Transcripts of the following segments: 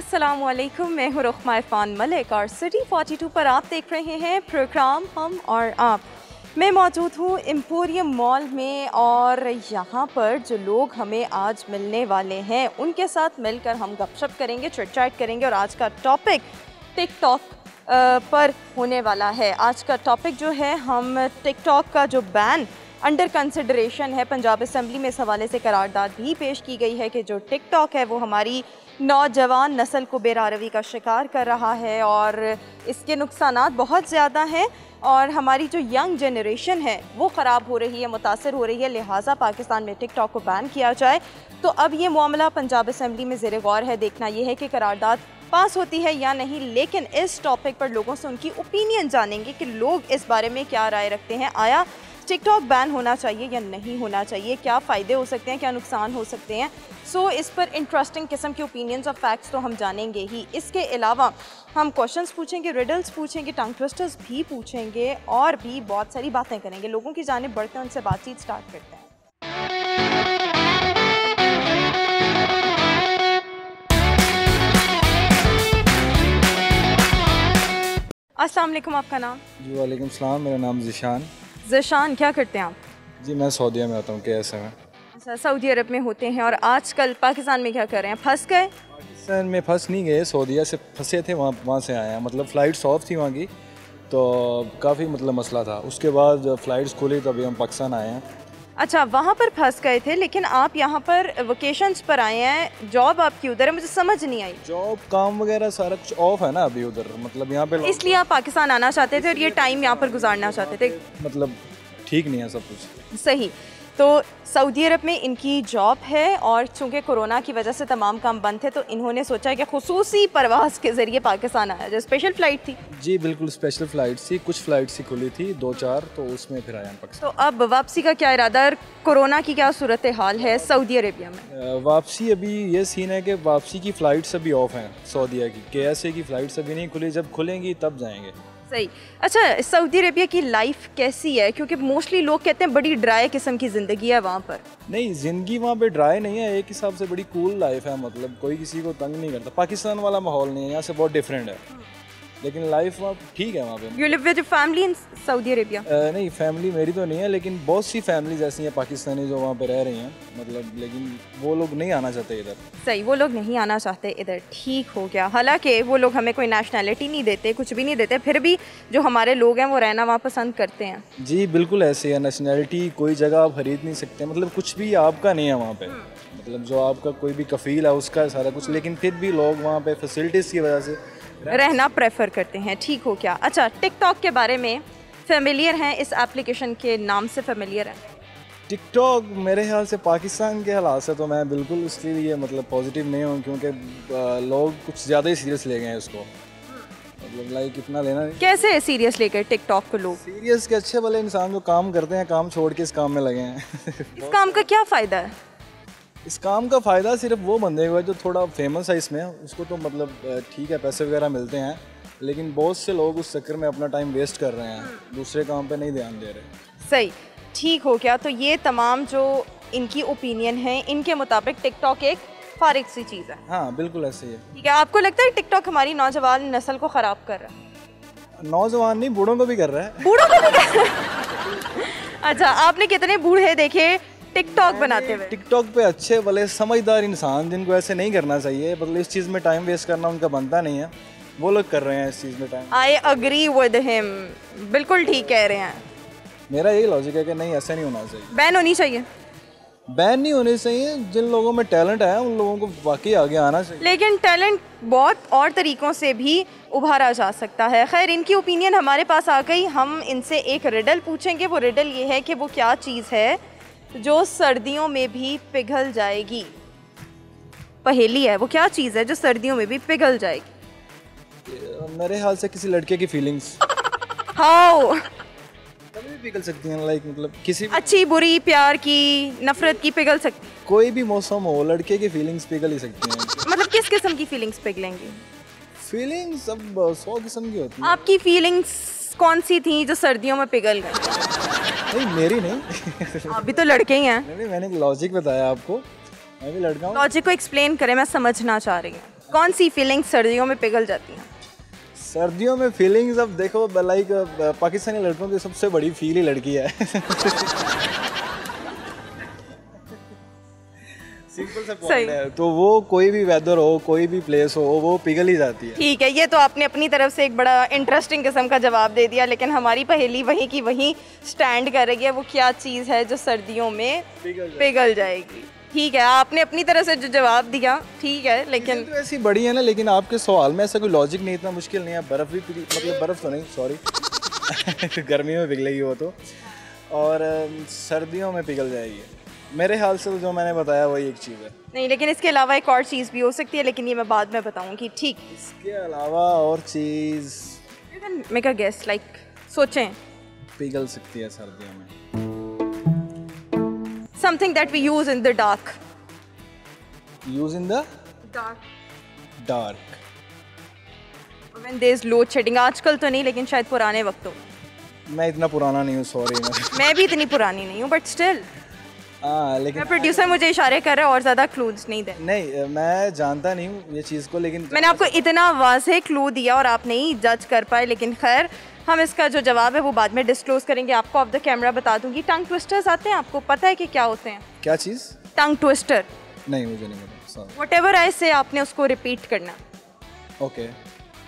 अस्सलाम वालेकुम, मैं हूँ रुखमा इरफान मलिक और सिटी 42 पर आप देख रहे हैं प्रोग्राम हम और आप। मैं मौजूद हूँ एम्पोरियम मॉल में और यहाँ पर जो लोग हमें आज मिलने वाले हैं उनके साथ मिलकर हम गपशप करेंगे, चिट-चैट करेंगे और आज का टॉपिक टिकटॉक पर होने वाला है। आज का टॉपिक जो है, हम टिकटॉक का जो बैन अंडर कंसिडरेशन है, पंजाब असम्बली में इस हवाले से करारदाद भी पेश की गई है कि जो टिकटॉक है वो हमारी नौजवान नस्ल को बेरारवी का शिकार कर रहा है और इसके नुकसानात बहुत ज़्यादा हैं और हमारी जो यंग जनरेशन है वो ख़राब हो रही है, मुतासर हो रही है। लिहाजा पाकिस्तान में टिकटॉक को बैन किया जाए। तो अब ये मामला पंजाब असम्बली में ज़ेर गौर है। देखना ये है कि करारदाद पास होती है या नहीं, लेकिन इस टॉपिक पर लोगों से उनकी ओपिनियन जानेंगे कि लोग इस बारे में क्या राय रखते हैं। आया टिकटॉक बैन होना चाहिए या नहीं होना चाहिए, क्या फ़ायदे हो सकते हैं, क्या नुकसान हो सकते हैं। इस पर इंटरेस्टिंग किस्म के ओपिनियंस और फैक्ट्स तो हम जानेंगे ही। इसके अलावा हम क्वेश्चंस पूछेंगे, रिडल्स पूछेंगे, टंग ट्विस्टर्स भी पूछेंगे और भी बहुत सारी बातें करेंगे। लोगों की जानिब बढ़ते हैं, उनसे बातचीत स्टार्ट करते हैं। अस्सलाम वालेकुम, आपका नाम? जी वालेकुम सलाम, मेरा नाम ज़िशान। ज़िशान, क्या करते हैं आप? जी मैं सऊदीया में आता हूँ, KSA में। अच्छा, सऊदी अरब में होते हैं और आजकल पाकिस्तान में क्या कर रहे हैं? फंस गए? पाकिस्तान में फंस नहीं गए, सऊदीया से फंसे थे, वहाँ से आए हैं। मतलब फ़्लाइट्स ऑफ थी वहाँ की, तो काफ़ी मतलब मसला था। उसके बाद जब फ़्लाइट्स खुली तो अभी हम पाकिस्तान आए हैं। अच्छा, वहाँ पर फंस गए थे, लेकिन आप यहाँ पर वकेशंस पर आए हैं। जॉब आपकी उधर है, मुझे समझ नहीं आई। जॉब काम वगैरह सारा कुछ ऑफ है ना अभी उधर, मतलब यहाँ पे। इसलिए आप पाकिस्तान आना चाहते थे और ये टाइम यहाँ पर गुजारना चाहते थे? मतलब ठीक नहीं है सब कुछ। सही। तो सऊदी अरब में इनकी जॉब है और चूँकि कोरोना की वजह से तमाम काम बंद थे तो इन्होंने सोचा कि खुसूसी परवाज़ के ज़रिए पाकिस्तान आया जाए। स्पेशल फ़्लाइट थी? जी बिल्कुल स्पेशल फ़्लाइट थी, कुछ फ़्लाइट्स ही खुली थी 2-4, तो उसमें फिर आया पाकिस्तान। तो अब वापसी का क्या इरादा है? कोरोना की क्या सूरत हाल है सऊदी अरेबिया में? वापसी अभी ये सीन है कि वापसी की फ़्लाइट्स अभी ऑफ हैं सऊदीया की। KSA की फ़्लाइट्स अभी नहीं खुली, जब खुलेंगी तब जाएंगे। सही। अच्छा, सऊदी अरेबिया की लाइफ कैसी है? क्योंकि मोस्टली लोग कहते हैं बड़ी ड्राई किस्म की ज़िंदगी है वहाँ पर। नहीं, ज़िंदगी वहाँ पे ड्राई नहीं है, एक हिसाब से बड़ी कूल लाइफ है। मतलब कोई किसी को तंग नहीं करता। पाकिस्तान वाला माहौल नहीं है, यहाँ से बहुत डिफरेंट है, लेकिन लाइफ वहाँ ठीक है वहाँ पे। You live with your family in Saudi Arabia? नहीं, फैमिली मेरी तो नहीं है, लेकिन बहुत सी फैमिलीज ऐसी हैं पाकिस्तानी जो वहाँ पे रह रही हैं। मतलब लेकिन वो लोग नहीं आना चाहते इधर। सही, वो लोग नहीं आना चाहते इधर, ठीक हो गया। हालांकि वो लोग हमें कोई नेशनैलिटी नहीं देते, कुछ भी नहीं देते, फिर भी जो हमारे लोग हैं वो रहना वहाँ पसंद करते हैं। जी बिल्कुल ऐसे है। नेशनैलिटी कोई जगह आप खरीद नहीं सकते, मतलब कुछ भी आपका नहीं है वहाँ पे। मतलब जो आपका कोई भी कफील है उसका सारा कुछ, लेकिन फिर भी लोग वहाँ पे फैसिलिटीज़ की वजह से रहना प्रेफर करते हैं, ठीक हो क्या। अच्छा, टिकटॉक के बारे में फेमिलियर हैं? इस एप्लीकेशन के नाम से फेमिलियर हैं? टिकटॉक मेरे ख्याल से पाकिस्तान के हालात से तो मैं बिल्कुल उसके लिए मतलब पॉजिटिव नहीं हूँ, क्योंकि लोग कुछ ज़्यादा ही सीरियस ले गए हैं इसको। मतलब लाइक इतना लेना नहीं। कैसे सीरियस लेकर टिकटॉक को लोग? सीरियस के अच्छे भले इंसान जो काम करते हैं, काम छोड़ के इस काम में लगे हैं। इस काम का क्या फ़ायदा है? इस काम का फ़ायदा सिर्फ वो बंदे को है जो थोड़ा फेमस है इसमें, उसको तो मतलब ठीक है पैसे वगैरह मिलते हैं, लेकिन बहुत से लोग उस चक्कर में अपना टाइम वेस्ट कर रहे हैं, दूसरे काम पे नहीं ध्यान दे रहे। सही, ठीक हो गया। तो ये तमाम जो इनकी ओपिनियन है, इनके मुताबिक टिकटॉक एक फारिग सी चीज़ है। हाँ बिल्कुल ऐसे ही है। ठीक है, आपको लगता है टिकटॉक हमारी नौजवान नस्ल को ख़राब कर रहा है? नौजवान नहीं, बूढ़ों को भी कर रहा है। बूढ़ों को भी कर रहा है? अच्छा, आपने कितने बूढ़े देखे टिकटॉक बनाते हुए? टिकटॉक पे अच्छे भले समझदार इंसान जिनको ऐसे नहीं करना चाहिए, मतलब इस चीज़ में टाइम वेस्ट करना उनका बनता नहीं है, वो लोग कर रहे हैं इस चीज़ में time. I agree with him, बिल्कुल ठीक कह रहे हैं। मेरा यही लॉजिक है कि नहीं, ऐसा नहीं होना चाहिए। बैन होनी चाहिए? बैन नहीं होनी चाहिए। जिन लोगों में टैलेंट है उन लोगों को वाकई आगे आना चाहिए। लेकिन टैलेंट बहुत और तरीक़ों से भी उभारा जा सकता है। खैर, इनकी ओपिनियन हमारे पास आ गई। हम इनसे एक रिडल पूछेंगे। वो रिडल ये है कि वो क्या चीज़ है जो सर्दियों में भी पिघल जाएगी। पहेली है, वो क्या चीज़ है जो सर्दियों में भी पिघल जाएगी? मेरे ख्याल से किसी लड़के की फीलिंग्स। हाउ? कभी भी पिघल सकती हैं, लाइक मतलब किसी अच्छी बुरी, प्यार की, नफरत की पिघल सकती? कोई भी मौसम हो, लड़के की फीलिंग्स पिघल ही सकती हैं। मतलब किस किस्म की फीलिंग्स पिघलेंगी? फीलिंग्स अब 100 किस्म की होती हैं। आपकी फीलिंग्स कौन सी थी जो सर्दियों में पिघल गई? नहीं, मेरी नहीं। आप भी तो लड़के ही हैं। नहीं, मैंने लॉजिक बताया आपको, मैं भी लड़का हूँ। लॉजिक को एक्सप्लेन करें, मैं समझना चाह रही हूँ। कौन सी फीलिंग्स सर्दियों में पिघल जाती हैं? सर्दियों में फीलिंग्स, अब देखो लाइक पाकिस्तानी लड़कों की सबसे बड़ी फील ही लड़की है। सिंपल सा पॉइंट है, तो वो कोई भी वेदर हो, कोई भी प्लेस हो, वो पिघल ही जाती है। ठीक है, ये तो आपने अपनी तरफ से एक बड़ा इंटरेस्टिंग किस्म का जवाब दे दिया, लेकिन हमारी पहेली वहीं की वहीं स्टैंड कर रही है। वो क्या चीज़ है जो सर्दियों में पिघल जाएगी? ठीक है, आपने अपनी तरफ से जो जवाब दिया ठीक है, लेकिन तो ऐसी बड़ी है ना, लेकिन आपके सवाल में ऐसा कोई लॉजिक नहीं, इतना मुश्किल नहीं है। बर्फ़ भी मतलब बर्फ़ तो नहीं, सॉरी गर्मी में पिघलेगी वो तो, और सर्दियों में पिघल जाएगी। मेरे ख्याल से जो मैंने बताया वही एक चीज़ है। नहीं, लेकिन इसके अलावा एक और चीज़ भी हो सकती है, लेकिन ये मैं बाद में बताऊंगी। ठीक, इसके अलावा और चीज़ मेक अ गेस, लाइक सोचें। पिघल सकती है सर्दियों में। Something that we use in the dark. Use in the Dark. dark. When there's load shedding. आजकल तो नहीं, लेकिन शायद पुराने वक्तों में। मैं इतना पुराना नहीं हूँ, सॉरी। मैं भी इतनी पुरानी नहीं हूँ, बट स्टिल। हाँ, लेकिन प्रोड्यूसर मुझे इशारे कर रहा है और ज़्यादा क्लूज नहीं दे। नहीं, मैं जानता नहीं हूँ ये चीज़ को, लेकिन मैंने आपको इतना वाज़ेह क्लू दिया और आप नहीं जज कर पाए, लेकिन खैर हम इसका जो जवाब है वो बाद में डिस्क्लोज करेंगे। आपको ऑफ द कैमरा बता दूंगी। टंग ट्विस्टर्स आते हैं, आपको पता है कि क्या होते हैं? क्या चीज़? Tongue twister. नहीं, मुझे नहीं पता। व्हाटएवर आई से आपने उसको रिपीट करना। ओके।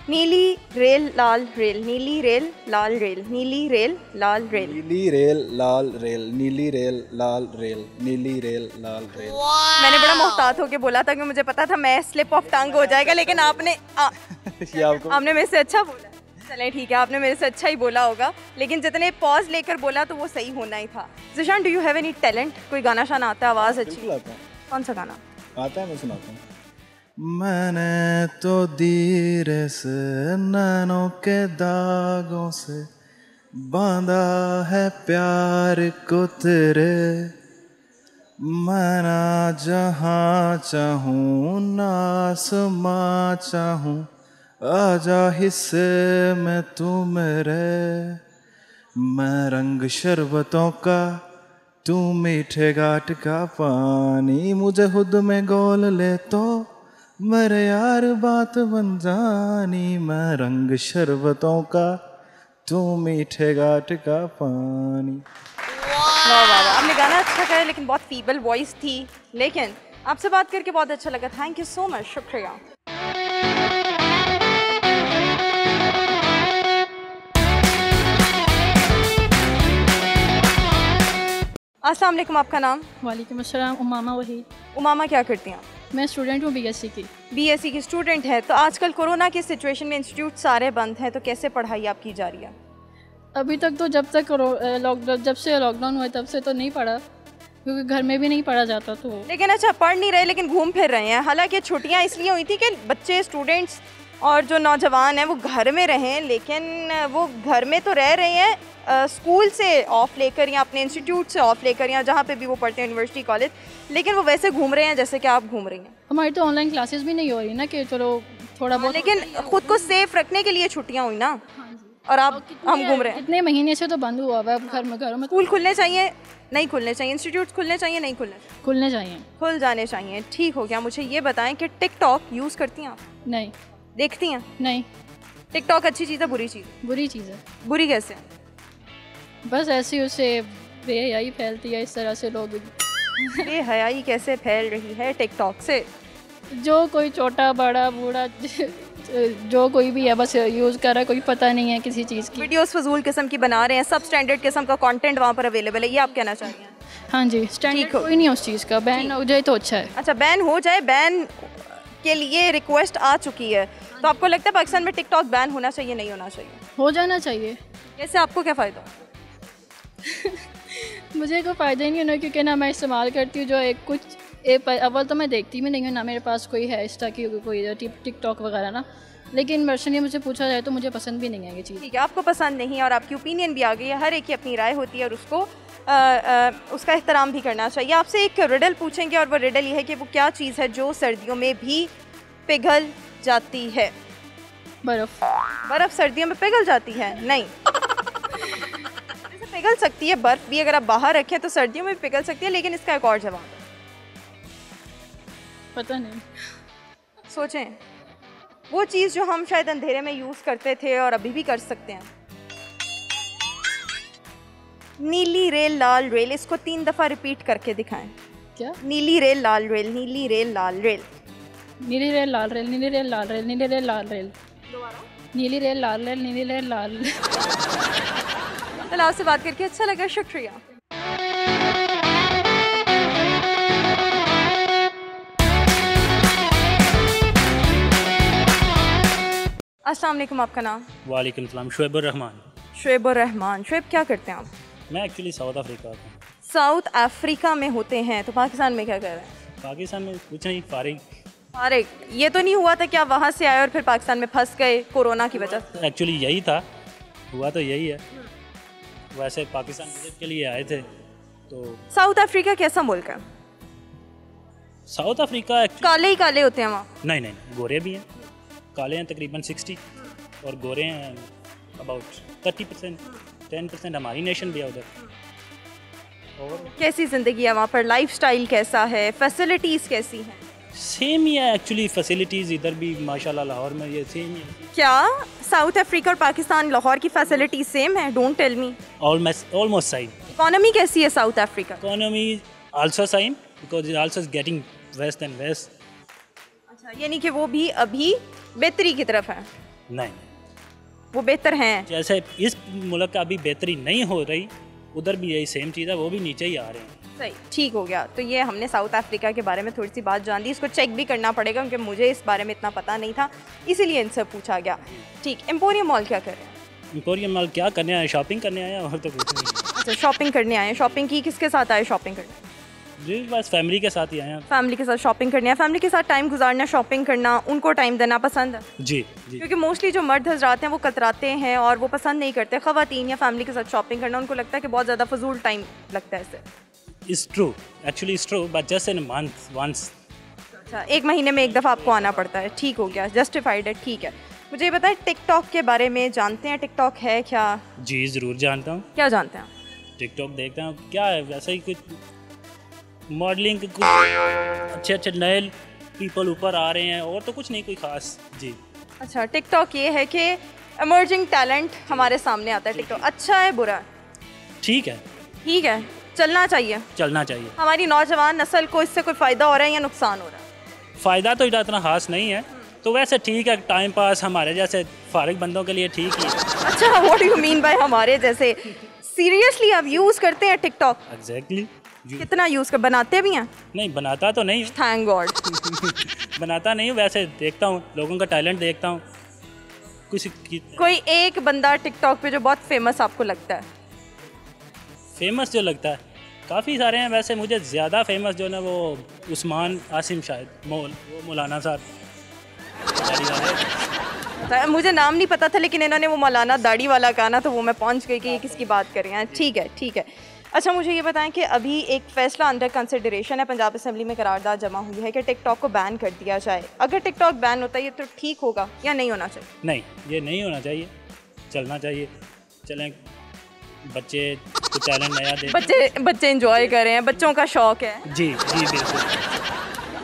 नीली रेल लाल रेल, नीली रेल लाल रेल, नीली रेल लाल रेल, नीली रेल लाल रेल, नीली रेल लाल रेल, नीली रेल लाल रेल। मैंने बड़ा मोहतात होके बोला था कि मुझे पता था मैं स्लिप ऑफ टंग हो जाएगा, लेकिन आपने आपने मेरे से अच्छा बोला। चलें ठीक है, आपने मेरे से अच्छा ही बोला होगा, लेकिन जितने पॉज लेकर बोला तो वो सही होना ही था। Zeeshan, do you have any talent? कोई गाना शाना आता है? आवाज़ अच्छी? बिल्कुल आता है। कौन सा गाना आता है? मैं सुनाता हूँ। मैंने तो धीरे से नैनों के दागों से बांधा है प्यार को तेरे, मैं ना जहाँ चाहूँ ना आसमां चाहूँ, आजा हिस्से में तू मेरे, मैं रंग शरबतों का तू मीठे घाट का पानी, मुझे खुद में गोल ले तो मेरे यार बात बन जानी, मैं रंग शरबतों का तू मीठे घाट का पानी। वाह वाह, आपने गाना अच्छा गाया, लेकिन बहुत फीबल वॉइस थी, लेकिन आपसे बात करके बहुत अच्छा लगा। थैंक यू सो मच, शुक्रिया। अस्सलाम वालेकुम, आपका नाम? वालेकुम अस्सलाम, उमामा वही। उमामा, क्या करती हैं आप? मैं स्टूडेंट हूँ बीएससी की। बीएससी की स्टूडेंट है, तो आजकल कोरोना की सिचुएशन में इंस्टीट्यूट सारे बंद हैं, तो कैसे पढ़ाई आपकी जा रही है? अभी तक तो जब से लॉकडाउन हुआ तब से तो नहीं पढ़ा, क्योंकि घर में भी नहीं पढ़ा जाता तो। लेकिन अच्छा, पढ़ नहीं रहे लेकिन घूम फिर रहे हैं। हालांकि छुट्टियां इसलिए हुई थी कि बच्चे, स्टूडेंट्स और जो नौजवान हैं वो घर में रहें, लेकिन वो घर में तो रह रहे हैं स्कूल से ऑफ लेकर या अपने इंस्टीट्यूट से ऑफ लेकर या जहाँ पे भी वो पढ़ते हैं, यूनिवर्सिटी, कॉलेज, लेकिन वो वैसे घूम रहे हैं जैसे कि आप घूम रही हैं। हमारी तो ऑनलाइन क्लासेस भी नहीं हो रही ना, कि चलो थोड़ा बहुत, लेकिन खुद को सेफ रखने के लिए छुट्टियाँ हुई ना। और आप, हम घूम रहे हैं। इतने महीने से तो बंद हुआ हुआ है घरों में। स्कूल खुलने चाहिए, नहीं खुलने चाहिए? इंस्टीट्यूट खुलने चाहिए, नहीं खुलने चाहिए? खुल जाने चाहिए। ठीक हो गया। मुझे ये बताएं कि टिकटॉक यूज़ करती हैं आप? नहीं। देखती हैं? नहीं। टिकटॉक अच्छी चीज़ है, बुरी चीज़? बुरी चीज़ है। बुरी कैसे? बस ऐसे ही उससे बेहयाई फैलती है, इस तरह से लोग। बेहयाई कैसे फैल रही है टिकटॉक से? जो कोई छोटा बड़ा बूढ़ा जो कोई भी है बस यूज़ कर रहा है, कोई पता नहीं है किसी चीज़ की। वीडियोस फजूल किस्म की बना रहे हैं, सब स्टैंडर्ड किस्म का कंटेंट वहाँ पर अवेलेबल है, ये आप कहना चाहिए? हाँ जी, स्टैंडर्ड कोई नहीं है उस चीज़ का, बैन हो जाए तो अच्छा है। अच्छा, बैन हो जाए, बैन के लिए रिक्वेस्ट आ चुकी है, तो आपको लगता है पाकिस्तान में टिकटॉक बैन होना चाहिए, नहीं होना चाहिए? हो जाना चाहिए। कैसे? आपको क्या फ़ायदा? मुझे कोई फ़ायदा ही नहीं होना, क्योंकि ना मैं इस्तेमाल करती हूँ जो अव्वल तो मैं देखती भी नहीं हूँ, ना मेरे पास कोई है इस तरह की कोई टिकटॉक वगैरह ना, लेकिन पर्सनली मुझे पूछा जाए तो मुझे पसंद भी नहीं है ये चीज़। ठीक है, आपको पसंद नहीं है और आपकी ओपिनियन भी आ गई है, हर एक की अपनी राय होती है और उसको उसका एहतराम भी करना चाहिए। आपसे एक रिडल पूछेंगे और वो रिडल ये है कि वो क्या चीज़ है जो सर्दियों में भी पिघल जाती है? बर्फ़। बर्फ़ सर्दियों में पिघल जाती है? नहीं। पिघल सकती है बर्फ़ भी, अगर आप बाहर रखें तो सर्दियों में पिघल सकती है, लेकिन इसका एक और जवाब है। पता नहीं, सोचें। वो चीज़ जो हम शायद अंधेरे में यूज़ करते थे और अभी भी कर सकते हैं। नीली रेल लाल रेल, इसको 3 दफ़ा रिपीट करके दिखाएं। क्या? नीली रेल लाल रेल, नीली रेल लाल रेल। नीली रेल लाल रेल, नीली रेल लाल रेल, नीली रेल लाल रेल, नीली रेल लाल रेल, नीली रेल लाल रेल। चलो, आपसे बात करके अच्छा लगा, शुक्रिया। अस्सलाम वालेकुम, आपका नाम? वालेकुम सलाम, शुएबुर रहमान। शुएबुर रहमान। शुएब, क्या करते हैं आप? मैं एक्चुअली साउथ अफ्रीका का हूँ। साउथ अफ्रीका में होते हैं, तो पाकिस्तान में क्या कर रहे हैं? पाकिस्तान में कुछ नहीं, फारिग। फारिग। ये तो नहीं हुआ था कि आप वहाँ से आए और फिर पाकिस्तान में फंस गए कोरोना की वजह से? एक्चुअली यही था, हुआ तो यही है। वैसे पाकिस्तान विजिट के लिए आए थे तो। साउथ अफ्रीका कैसा मुल्क है? साउथ अफ्रीका काले ही काले होते हैं वहाँ? नहीं नहीं, गोरे भी हैं। काले हैं तकरीबन 60 और गोरे हैं अबाउट 30%। 10% हमारी नेशन भी है उधर। और कैसी ज़िंदगी है वहाँ पर? लाइफस्टाइल कैसा है? फैसिलिटीज़ कैसी हैं? सेम ही है एक्चुअली, फैसिलिटीज़ इधर भी माशाल्लाह लाहौर में ये सेम ही है। क्या साउथ अफ्रीका और पाकिस्तान लाहौर की फैसिलिटीज सेम है? Don't tell me. Almost sign. Economy कैसी है South Africa? Economy also sign because it also is getting waste and waste. अच्छा, यानी कि वो भी अभी बेहतरी की तरफ है? नहीं, वो बेहतर हैं। जैसे इस मुल्क का अभी बेहतरी नहीं हो रही, उधर भी यही सेम चीज़ है, वो भी नीचे ही आ रहे हैं। सही, ठीक हो गया। तो ये हमने साउथ अफ्रीका के बारे में थोड़ी सी बात जान दी, इसको चेक भी करना पड़ेगा क्योंकि मुझे इस बारे में इतना पता नहीं था, इसीलिए इनसे पूछा गया। ठीक, एम्पोरियम मॉल क्या कर रहे हैं? एम्पोरियम मॉल क्या करने आए? शॉपिंग करने आए और तो कुछ नहीं। अच्छा, शॉपिंग करने आए हैं। शॉपिंग की किसके साथ आए शॉपिंग करने? जी बस फैमिली के साथ ही आए हैं। फैमिली के साथ शॉपिंग करनी है। फैमिली के साथ टाइम गुजारना, शॉपिंग करना, उनको टाइम देना पसंद है? जी जी। क्योंकि मोस्टली जो मर्द हजरात हैं वो कतराते हैं और वो पसंद नहीं करते ख़वातीन या फैमिली के साथ शॉपिंग करना, उनको लगता है कि बहुत ज़्यादा फजूल टाइम लगता है इससे। It's true, actually it's true, but just in a month once. अच्छा, एक महीने में एक दफ़ा आपको आना पड़ता है। ठीक हो गया, जस्टिफाइड है, ठीक है। मुझे ये बताएं, टिकटॉक के बारे में जानते हैं? टिकटॉक है क्या? जी ज़रूर जानता हूँ। क्या जानते हैं? टिकटॉक देखता हूँ। क्या है वैसे ही कुछ मॉडलिंग के कुछ अच्छे अच्छे नए पीपल ऊपर आ रहे हैं और तो कुछ नहीं कोई ख़ास। जी। अच्छा, टिकटॉक ये है कि एमर्जिंग टैलेंट हमारे सामने आता है। टिकटॉक अच्छा है बुरा है? ठीक है। ठीक है, चलना चाहिए। चलना चाहिए। हमारी नौजवान नस्ल को इससे कोई फ़ायदा हो रहा है या नुकसान हो रहा है? फ़ायदा तो इतना खास नहीं है, तो वैसे ठीक है, टाइम पास हमारे जैसे फारिग बंदों के लिए ठीक ही है। अच्छा, what do you mean bye हमारे जैसे? सीरियसली आप यूज़ करते हैं टिकटॉक? एग्जैक्टली। कितना यूज़ कर, बनाते भी हैं? नहीं बनाता तो नहीं। Thank God. बनाता नहीं हूँ, वैसे देखता हूँ, लोगों का टैलेंट देखता हूँ। कुछ कोई एक बंदा टिकटॉक पे जो बहुत फेमस आपको लगता है? फेमस जो लगता है काफ़ी सारे हैं, वैसे मुझे ज़्यादा फेमस जो ना वो उस्मान आसिम शायद वो मौलाना साहब। मुझे नाम नहीं पता था, लेकिन इन्होंने वो मौलाना दाढ़ी वाला कहा ना, तो वो मैं पहुंच गई कि ये किसकी बात कर रहे हैं। ठीक है, ठीक है। अच्छा, मुझे ये बताएं कि अभी एक फ़ैसला अंडर कंसिडरेशन है, पंजाब असेंबली में करारदाद जमा हुई है कि टिकटॉक को बैन कर दिया जाए। अगर टिकटॉक बैन होता है ये तो ठीक होगा या नहीं होना चाहिए? नहीं, ये नहीं होना चाहिए, चलना चाहिए। चलें, बच्चे कुछ टैलेंट नया दे। बच्चे एंजॉय कर रहे हैं, बच्चों का शौक है। जी जी बिल्कुल।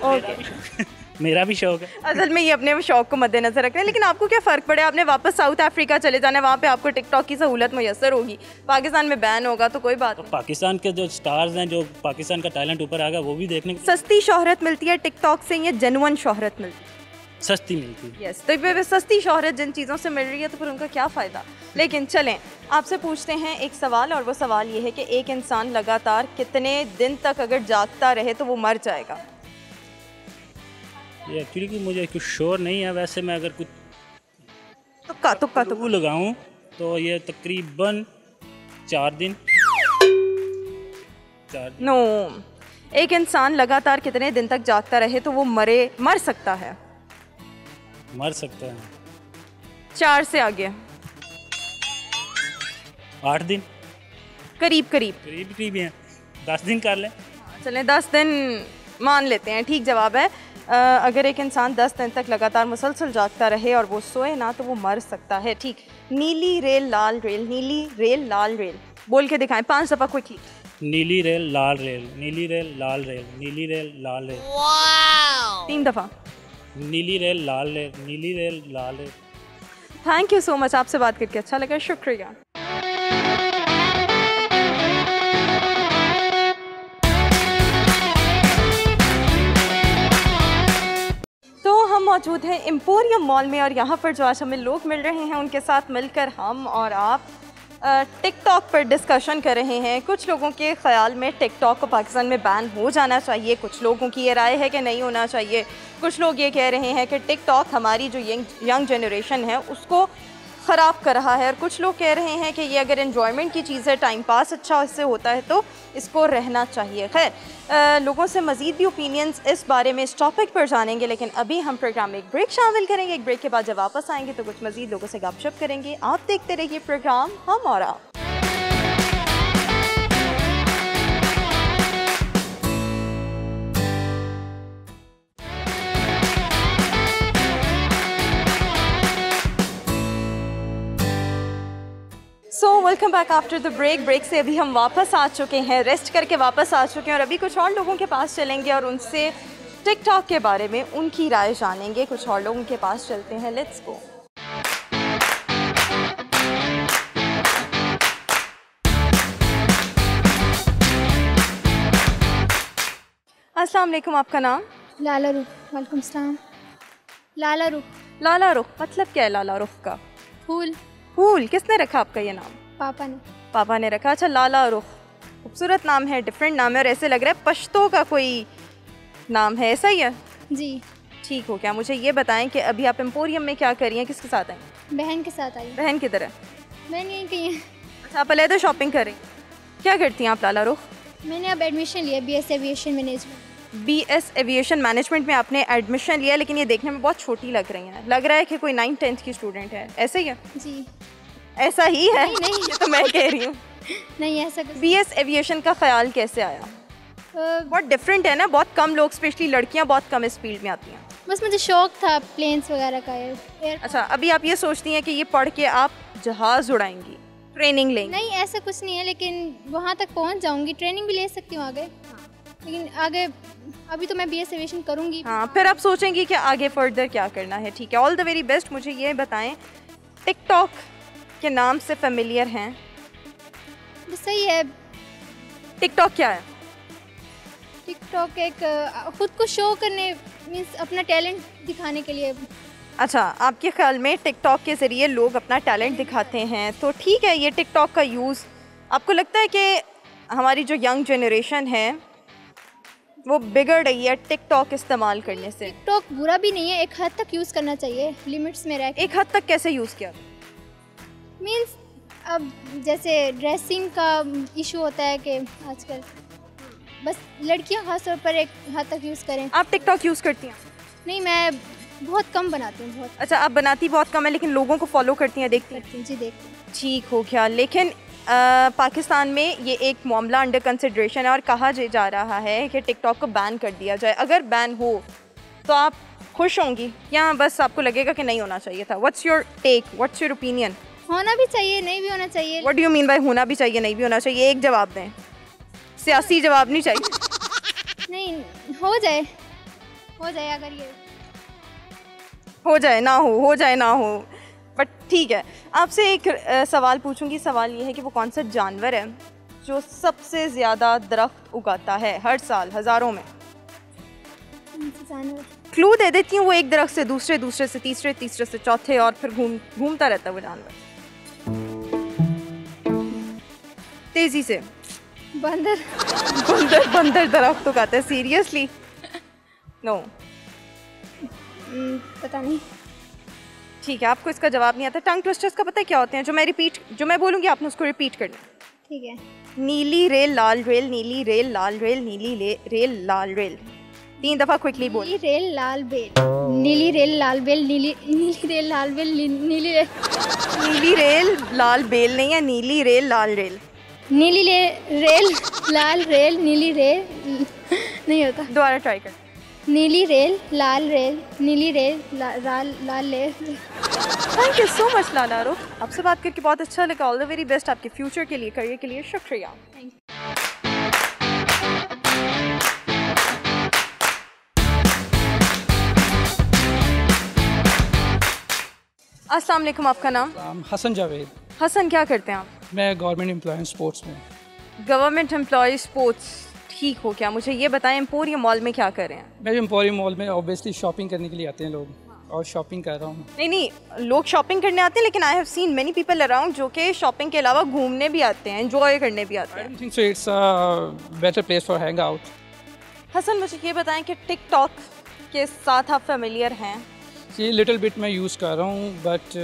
ओके। मेरा भी शौक है। असल में ये अपने शौक को मद्देनजर रख रहे हैं, लेकिन आपको क्या फ़र्क पड़े? आपने वापस साउथ अफ्रीका चले जाना है, वहाँ पे आपको टिकटॉक की सहूलत मुयसर होगी। पाकिस्तान में बैन होगा तो कोई बात नहीं। पाकिस्तान के जो स्टार्स हैं, जो पाकिस्तान का टैलेंट ऊपर आ गया, वो भी देखने को सस्ती शोहरत मिलती है टिकटॉक से या जेन्युइन शोहरत मिलती है? सस्ती मिलती है। यस, तो फिर सस्ती शोहरत जिन चीज़ों से मिल रही है तो फिर उनका क्या फ़ायदा? लेकिन चलें, आपसे पूछते हैं एक सवाल, और वो सवाल ये है कि एक इंसान लगातार कितने दिन तक अगर जागता रहे तो वो मर जाएगा? ये एक्चुअली कि मुझे कुछ श्योर नहीं है, वैसे मैं अगर कुछ तुक्का लगाऊं तो ये तकरीबन 4 दिन। नो, एक इंसान लगातार कितने दिन तक जागता रहे तो वो मर सकता है? मर सकता है 4 से आगे 8 दिन। करीब करीब ही हैं, 10 दिन कर लें। चलें, 10 दिन मान लेते हैं, ठीक जवाब है। अगर एक इंसान 10 दिन तक लगातार मुसलसल जागता रहे और वो सोए ना तो वो मर सकता है। ठीक। नीली रेल लाल रेल, नीली रेल लाल रेल, बोल के दिखाएं 5 दफ़ा क्विकली। नीली रेल लाल रेल, नीली रेल लाल रेल, नीली रेल लाल रेल। 3 दफ़ा। नीली रेल लाल रेल, नीली रेल लाल रेल। थैंक यू सो मच, आपसे बात करके अच्छा लगा, शुक्रिया। तो हम मौजूद हैं एम्पोरियम मॉल में और यहाँ पर जो आज हमें लोग मिल रहे हैं उनके साथ मिलकर हम और आप टिकटॉक पर डिस्कशन कर रहे हैं। कुछ लोगों के ख़्याल में टिकटॉक को पाकिस्तान में बैन हो जाना चाहिए, कुछ लोगों की ये राय है कि नहीं होना चाहिए। कुछ लोग ये कह रहे हैं कि टिकटॉक हमारी जो यंग जनरेशन है उसको ख़राब कर रहा है, और कुछ लोग कह रहे हैं कि ये अगर एन्जॉयमेंट की चीज़ है, टाइम पास अच्छा इससे होता है तो इसको रहना चाहिए। खैर लोगों से मज़ीद भी ओपिनियंस इस बारे में इस टॉपिक पर जानेंगे, लेकिन अभी हम प्रोग्राम में एक ब्रेक शामिल करेंगे। एक ब्रेक के बाद जब वापस आएंगे तो कुछ मज़ीद लोगों से गपशप करेंगे। आप देखते रहिए प्रोग्राम हम और आप। So welcome back after the break से अभी हम वापस आ चुके हैं, रेस्ट करके वापस आ चुके हैं, और अभी कुछ और लोगों के पास चलेंगे और उनसे टिकटॉक के बारे में उनकी राय जानेंगे। कुछ और लोगों के पास चलते हैं, लेट्स गो। अस्सलाम वालेकुम, आपका नाम? लाला रुख। वालेकुम सलाम। लाला रुख। लाला रुख मतलब क्या है? लाला रुख का फूल। फूल किसने रखा आपका ये नाम? पापा ने। पापा ने रखा। अच्छा, लाला रुख खूबसूरत नाम है, डिफरेंट नाम है, और ऐसे लग रहा है पश्तो का कोई नाम है, ऐसा ही है? जी ठीक हो क्या? मुझे ये बताएं कि अभी आप एम्पोरियम में क्या कर रही हैं, किसके साथ आई? बहन के साथ आई। बहन की तरह? मैंने यहीं कहीं है। अच्छा, आप अलहदा शॉपिंग कर रही हैं। क्या करती हैं आप लाला रुख? मैंने अब एडमिशन लिया BS aviation management. BS aviation management में आपने एडमिशन लिया, लेकिन ये देखने में बहुत छोटी लग रही हैं, लग रहा है कि कोई 9th-10th की स्टूडेंट है, ऐसे ही है? जी ऐसा ही है? नहीं। ये तो मैं कह रही हूँ। नहीं ऐसा कुछ। BS एविएशन का ख्याल कैसे आया? बहुत डिफरेंट है ना, बहुत कम लोग, स्पेशली लड़कियाँ बहुत कम इस फील्ड में आती हैं। बस मुझे शौक था प्लेन्स वगैरह का। एयर अच्छा, अभी आप ये सोचती हैं कि ये पढ़ के आप जहाज़ उड़ाएंगी, ट्रेनिंग लेंगी? नहीं ऐसा कुछ नहीं है, लेकिन वहाँ तक पहुँच जाऊँगी, ट्रेनिंग भी ले सकती हूँ आगे, लेकिन आगे अभी तो मैं BS एविएशन करूँगी। हाँ, फिर आप सोचेंगी कि आगे फर्दर क्या करना है। ठीक है, ऑल द वेरी बेस्ट। मुझे ये बताएं, टिकटॉक के नाम से फेमिलियर हैं? बस सही है। टिकटॉक क्या है? टिकटॉक एक खुद को शो करने, मीन्स अपना टैलेंट दिखाने के लिए। अच्छा, आपके ख्याल में टिकटॉक के ज़रिए लोग अपना टैलेंट दिखाते हैं, तो ठीक है, ये टिकटॉक का यूज़ आपको लगता है कि हमारी जो यंग जनरेशन है वो बिगड़ रही है टिकटॉक इस्तेमाल करने से? टिकटॉक बुरा भी नहीं है, एक हद तक यूज़ करना चाहिए, लिमिट्स में रह के। एक हद तक कैसे यूज़ किया? मीन्स अब जैसे ड्रेसिंग का इशू होता है कि आजकल बस लड़कियां खास तौर पर एक हद तक यूज़ करें। आप टिकटॉक यूज़ करती हैं? नहीं, मैं बहुत कम बनाती हूँ, बहुत अच्छा, आप बनाती बहुत कम है, लेकिन लोगों को फॉलो करती हैं, देखती हैं? करती हूँ जी, देखती हूँ। ठीक हो गया, लेकिन पाकिस्तान में ये एक मामला अंडर कंसिडरेशन है और कहा जा रहा है कि टिकटॉक को बैन कर दिया जाए। अगर बैन हो तो आप खुश होंगी या बस आपको लगेगा कि नहीं होना चाहिए था? What's your take, what's your opinion? होना भी चाहिए, नहीं भी होना चाहिए। What do you mean by होना भी चाहिए, नहीं भी होना चाहिए? एक जवाब दें, सियासी जवाब नहीं चाहिए। नहीं, हो जाए अगर ये हो जाए ना हो जाए ना हो, बट ठीक है। आपसे एक सवाल पूछूंगी। सवाल ये है कि वो कौन सा जानवर है जो सबसे ज़्यादा दरख्त उगाता है हर साल हज़ारों में? जानवर। क्लू दे देती हूँ, वो एक दरख्त से दूसरे, दूसरे से तीसरे, तीसरे से चौथे, और फिर घूमता रहता है वो जानवर तेजी से। बंदर। बंदर दरख्त उगाता है? सीरियसली? नो। पता नहीं। ठीक है, आपको इसका जवाब नहीं आता। टंग ट्विस्टर्स का पता है क्या होते हैं? जो मैं बोलूँगी आपने उसको रिपीट करना। ठीक है। नीली रेल लाल रेल, नीली रेल लाल रेल, नीली रेल लाल रेल। 3 दफ़ा क्विकली बोल। नीली रेल लाल बेल, नीली रेल लाल बेल, नीली रेल लाल बेल, नीली रेल। नीली रेल लाल बेल नहीं है, नीली रेल लाल रेल। नीली रेल लाल रेल, नीली रेल नहीं होता। दोबारा ट्राई कर। नीली रेल लाल रेल, नीली रेल लाल रेल। Thank you so much Lalarukh, आपसे बात करके बहुत अच्छा लगा। ऑल द वेरी बेस्ट आपके फ्यूचर के लिए, करियर के लिए। शुक्रिया। अस्सलाम वालेकुम, आपका नाम? हसन जावेद। हसन, क्या करते हैं आप? मैं गवर्नमेंट एम्प्लॉय स्पोर्ट्स में। गवर्नमेंट एम्प्लॉय स्पोर्ट्स, ठीक हो। क्या मुझे ये बताएं एम्पोरियम मॉल में क्या कर रहे हैं? मैं एम्पोरियम मॉल में ऑब्वियसली शॉपिंग करने के लिए आते हैं लोग, और शॉपिंग कर रहा हूँ। नहीं, लोग शॉपिंग करने आते हैं, लेकिन I have seen many people around जो कि शॉपिंग के अलावा घूमने भी आते हैं, एंजॉय करने भी आते आई हैं। Don't think so it's a better place for hang out. Hasan, मुझे ये बताएं कि टिकटॉक के साथ आप फेमिलियर हैं? ये लिटिल बिट मैं यूज़ कर रहा हूँ, बट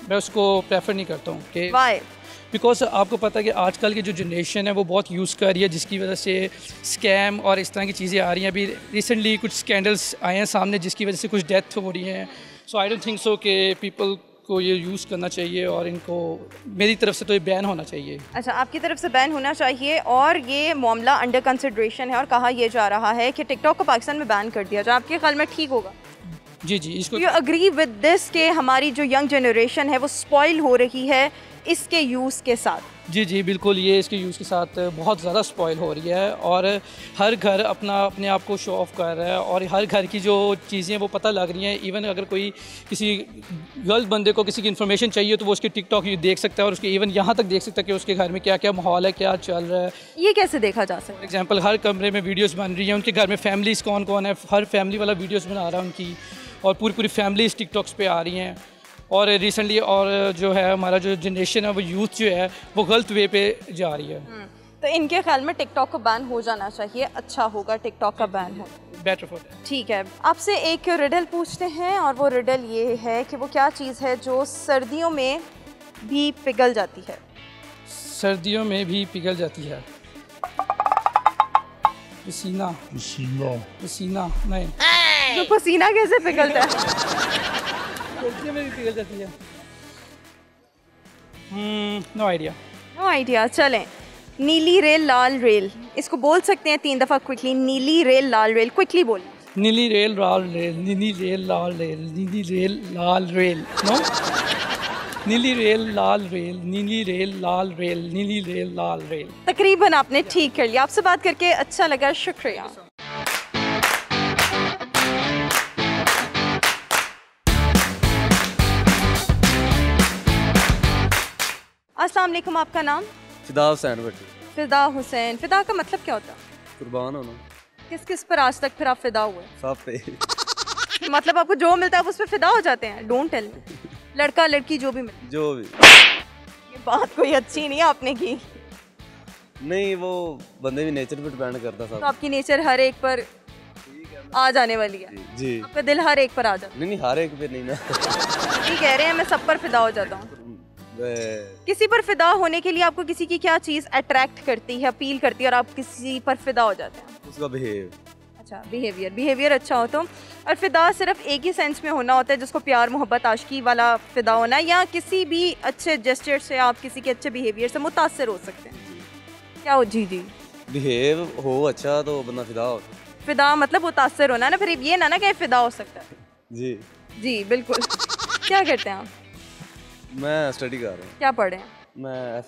मैं उसको प्रेफर नहीं करता हूँ कि वाई? बिकॉज आपको पता है कि आजकल की जो जनरेशन है वो बहुत यूज़ कर रही है, जिसकी वजह से स्कैम और इस तरह की चीज़ें आ रही हैं। अभी रिसेंटली कुछ स्कैंडल्स आए हैं सामने जिसकी वजह से कुछ डेथ हो रही हैं। सो आई डोंट थिंक सो कि पीपल को ये यूज़ करना चाहिए, और इनको मेरी तरफ से तो ये बैन होना चाहिए। अच्छा, आपकी तरफ से बैन होना चाहिए, और ये मामला अंडर कंसिडरेशन है और कहा यह जा रहा है कि टिकटॉक को पाकिस्तान में बैन कर दिया जाए। आपके ख्याल में ठीक होगा? जी जी, इसको यू अग्री विद दिस कि हमारी जो यंग जनरेशन है वो स्पॉइल हो रही है इसके यूज़ के साथ? जी जी बिल्कुल, ये इसके यूज़ के साथ बहुत ज़्यादा स्पॉइल हो रही है, और हर घर अपने आप को शो ऑफ कर रहा है, और हर घर की जो चीज़ें वो पता लग रही हैं। इवन अगर कोई किसी गलत बंदे को किसी की इन्फॉर्मेशन चाहिए तो वो उसके टिकटॉक देख सकता है, और उसके इवन यहाँ तक देख सकता है कि उसके घर में क्या क्या माहौल है, क्या चल रहा है। ये कैसे देखा जा सकता फॉर एग्जाम्पल, हर कमरे में वीडियोज़ बन रही हैं, उनके घर में फैमिलीज़ कौन कौन है, हर फैमिली वाला वीडियोज़ बना रहा है उनकी, और पूरी फैमिलीज़ टिकटॉक्स पे आ रही हैं। और रिसेंटली और जो है हमारा जो जनरेशन है वो यूथ जो है वो गलत वे पे जा रही है। तो इनके ख्याल में टिकटॉक को बैन हो जाना चाहिए, अच्छा होगा टिकटॉक का बैन हो? Better for that. ठीक है, आपसे एक रिडल पूछते हैं, और वो रिडल ये है कि वो क्या चीज़ है जो सर्दियों में भी पिघल जाती है? सर्दियों में भी पिघल जाती है? पसीना। पसीना नहीं। तो पसीना कैसे पिघलता है? सर्दियों में भी पिघल जाती है? No idea. No idea. चलें, नीली रेल लाल रेल, इसको बोल सकते हैं 3 दफ़ा क्विकली। नीली रेल लाल रेल, क्विकली बोल। नीली रेल लाल रेल, नीली रेल लाल रेल, नीली रेल लाल रेल। नो, नीली रेल लाल रेल, नीली रेल लाल रेल, नीली रेल लाल रेल। तकरीबन आपने ठीक कर लिया। आपसे बात करके अच्छा लगा, शुक्रिया। अस्सलाम वालेकुम, आपका नाम? फिदा हुसैन भट्टी। फिदा हुसैन। फिदा का मतलब क्या होता है? कुर्बान होना। किस किस पर आज तक फिर आप फिदा हुए? सब पे। मतलब आपको जो मिलता है आप उस पर फिदा हो जाते हैं? Don't tell me. लड़का लड़की जो भी मिले? जो भी। ये बात कोई अच्छी नहीं आपने की। नहीं, वो बंदे भी नेचर पे डिपेंड करता तो सब। आपकी नेचर हर एक पर आ जाने वाली है? जी। आपका दिल हर एक पर आ जाता नहीं, हर एक पे नहीं ना। है? कह रहे हैं मैं सब पर फिदा हो जाता हूँ। किसी पर फिदा होने के लिए आपको किसी की क्या चीज़ अट्रैक्ट करती है, अपील करती है, और आप किसी पर फिदा हो जाते हैं? उसका बिहेव। अच्छा, बिहेवियर अच्छा हो तो। और फिदा सिर्फ एक ही सेंस में होना होता है, जिसको प्यार मोहब्बत आशिकी वाला फिदा होना, या किसी भी अच्छे जेस्चर से आप किसी के अच्छे बिहेवियर से मुतासर हो सकते हैं? क्या हो? जी जी, बिहेव हो अच्छा तो बंदा फिदा हो। फिदा मतलब मुतासर होना ना, फिर ये ना कि फिदा हो सकता है। जी जी बिल्कुल। क्या करते हैं आप? मैं स्टडी कर रहा हूँ। क्या पढ़े हैं? मैं